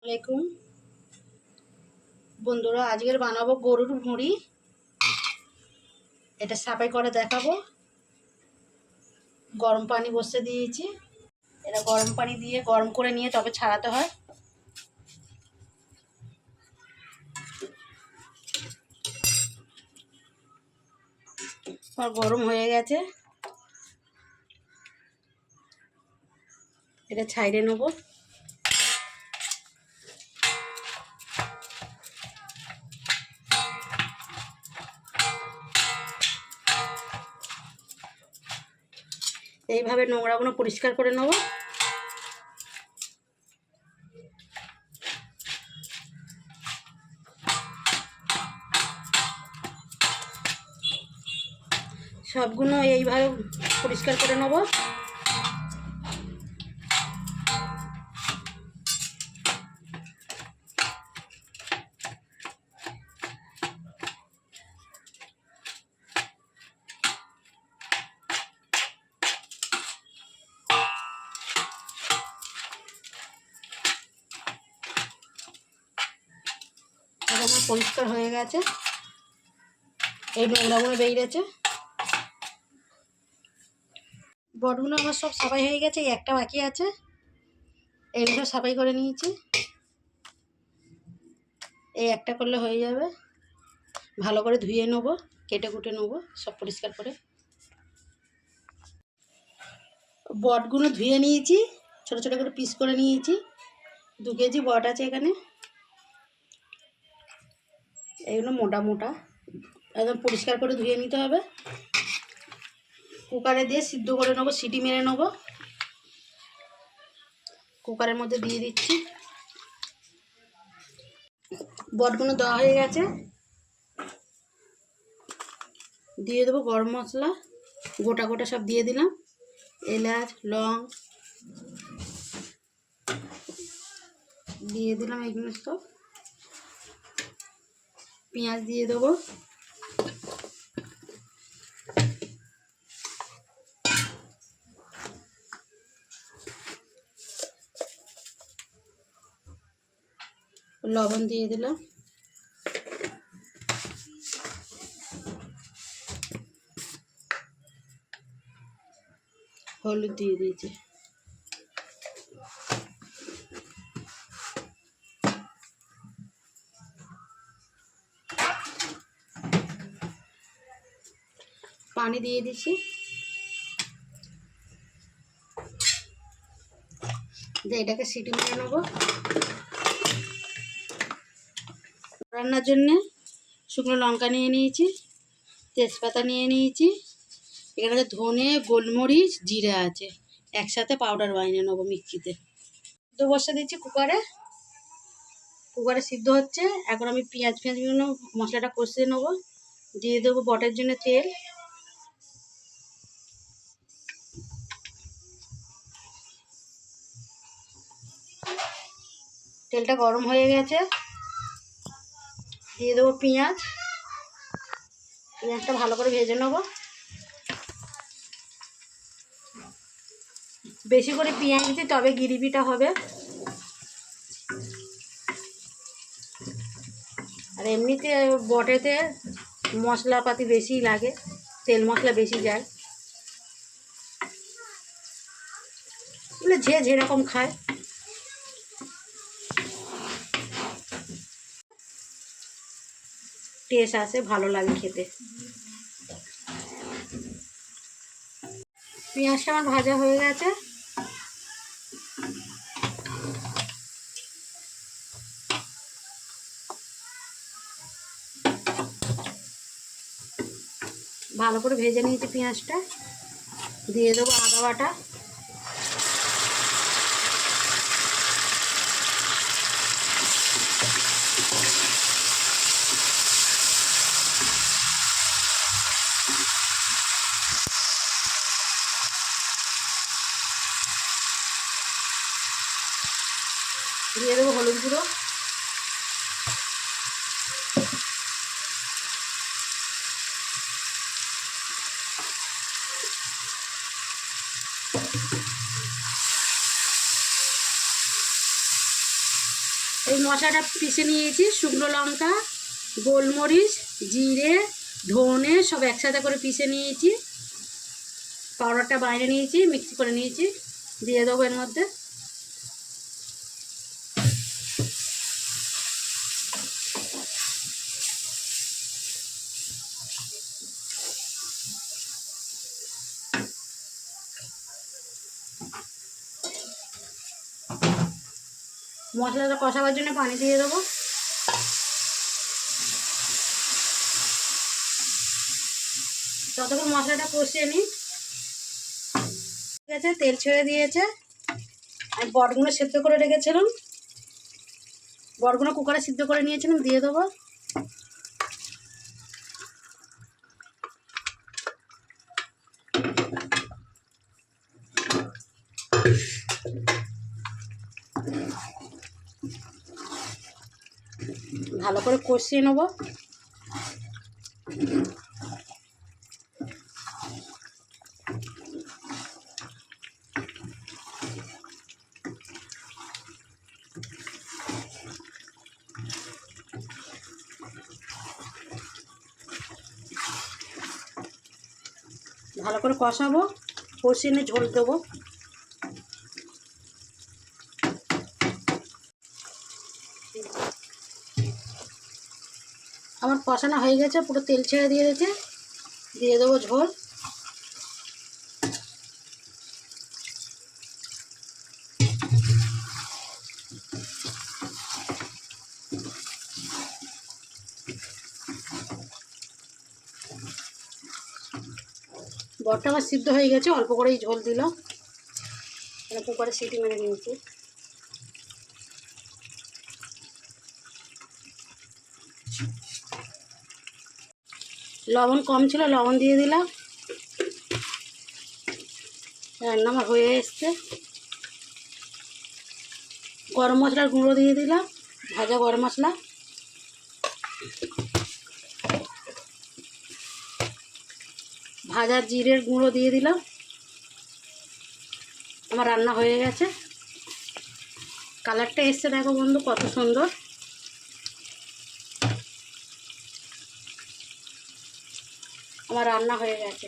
আলাইকুম বন্ধুরা, আজকের বানাবো গরুর ভুঁড়ি। এটা সাফাই করে দেখাবো। গরম পানি বসিয়ে দিয়েছি। এটা গরম পানি দিয়ে গরম করে নিয়ে তবে ছাড়াতে হয়। আর গরম হয়ে গেছে, এটা ছাইড়ে নেব। এইভাবে নোংরাগুলো পরিষ্কার করে নেব। সবগুলো এইভাবে পরিষ্কার করে নেব। আমার পরিষ্কার হয়ে গেছে, এই নোংরাগুলো বেরিয়েছে। বটগুলো আমার সব সাফাই হয়ে গেছে, এই একটা বাকি আছে। এইগুলো সাফাই করে নিয়েছি। এই একটা করলে হয়ে যাবে। ভালো করে ধুয়ে নেবো, কেটে কুটে নেবো সব পরিষ্কার করে। বটগুলো ধুয়ে নিয়েছি, ছোট ছোট করে পিস করে নিয়েছি। 2 কেজি বট আছে এখানে। এগুলো মোটা মোটা, একদম পরিষ্কার করে ধুয়ে নিতে হবে। কুকারে দিয়ে সিদ্ধ করে নেবো, সিটি মেরে নেবো। কুকারের মধ্যে দিয়ে দিচ্ছি। বটগুলো দেওয়া হয়ে গেছে। দিয়ে দেবো গরম মশলা, গোটা গোটা সব দিয়ে দিলাম। এলাচ, লং দিয়ে দিলাম। এইগুলো সব পেঁয়াজ দিয়ে দেবো। লবণ দিয়ে দিলাম। হলুদ দিয়ে দিয়েছি। পানি দিয়ে দিচ্ছি। দিয়ে এটাকে সিটি মেরে নেবো। রান্নার জন্যে শুকনো লঙ্কা নিয়ে নিয়েছি, তেজপাতা নিয়ে নিয়েছি। এখানে ধনে, গোলমরিচ, জিরে আছে, একসাথে পাউডার বানিয়ে নেবো মিক্সিতে। সিদ্ধ বসে দিচ্ছি কুকারে। কুকারে সিদ্ধ হচ্ছে। এখন আমি পেঁয়াজগুলো মশলাটা কষিয়ে নেবো। দিয়ে দেবো বটের জন্য তেল। তেলটা গরম হয়ে গেছে, দিয়ে দেবো পেঁয়াজ। পেঁয়াজটা ভালো করে ভেজে নেবো। বেশি করে পেঁয়াজ দিতে, তবে গ্রেভিটা হবে। আর এমনিতে বটেতে মশলাপাতি বেশি লাগে, তেল মশলা বেশি যায়। যে যেরকম খায়। টেস্ট আসে, ভালো লাগে খেতে। পেঁয়াজটা আমার ভাজা হয়ে গেছে। ভালো করে ভেজে নিয়েছি পেঁয়াজটা। দিয়ে দেবো আদা বাটা। দিয়ে দেবো হলুদ গুঁড়ো। এই মশলাটা পিষে নিয়েছি, শুকনো লঙ্কা, গোলমরিচ, জিরে, ধনে সব একসাথে করে পিষে নিয়েছি। পাউডারটা বাইরে নিয়েছি, মিক্সি করে নিয়েছি, দিয়ে দেবো এর মধ্যে। মশলাটা কষাবার জন্য পানি দিয়ে দেবো। ততক্ষণ মশলাটা কষিয়ে নিই। ঠিক আছে, তেল ছেড়ে দিয়েছে। আমি বটগুলো সেদ্ধ করে রেখেছিলাম, বটগুলো কুকারে সিদ্ধ করে নিয়েছিলাম, দিয়ে দেবো। ভালো করে কষিয়ে নেব। ভালো করে কষাবো, কষিয়ে নিয়ে ঝোল দেবো। আমার কষানো হয়ে গেছে, পুরো তেল ছেড়ে দিয়েছে, দিয়ে দেবো ঝোল। বটটা আমার সিদ্ধ হয়ে গেছে, অল্প করেই ঝোল দিলাম, কুকারে সিটি মেরে নিয়েছি। লবণ কম ছিল, লবণ দিয়ে দিলাম। রান্না আমার হয়ে এসছে। গরম মশলার গুঁড়ো দিয়ে দিলাম, ভাজা গরম মশলা। ভাজা জিরের গুঁড়ো দিয়ে দিলাম। আমার রান্না হয়ে গেছে। কালারটা এসছে দেখো বন্ধু, কত সুন্দর। আমার রান্না হয়ে গেছে।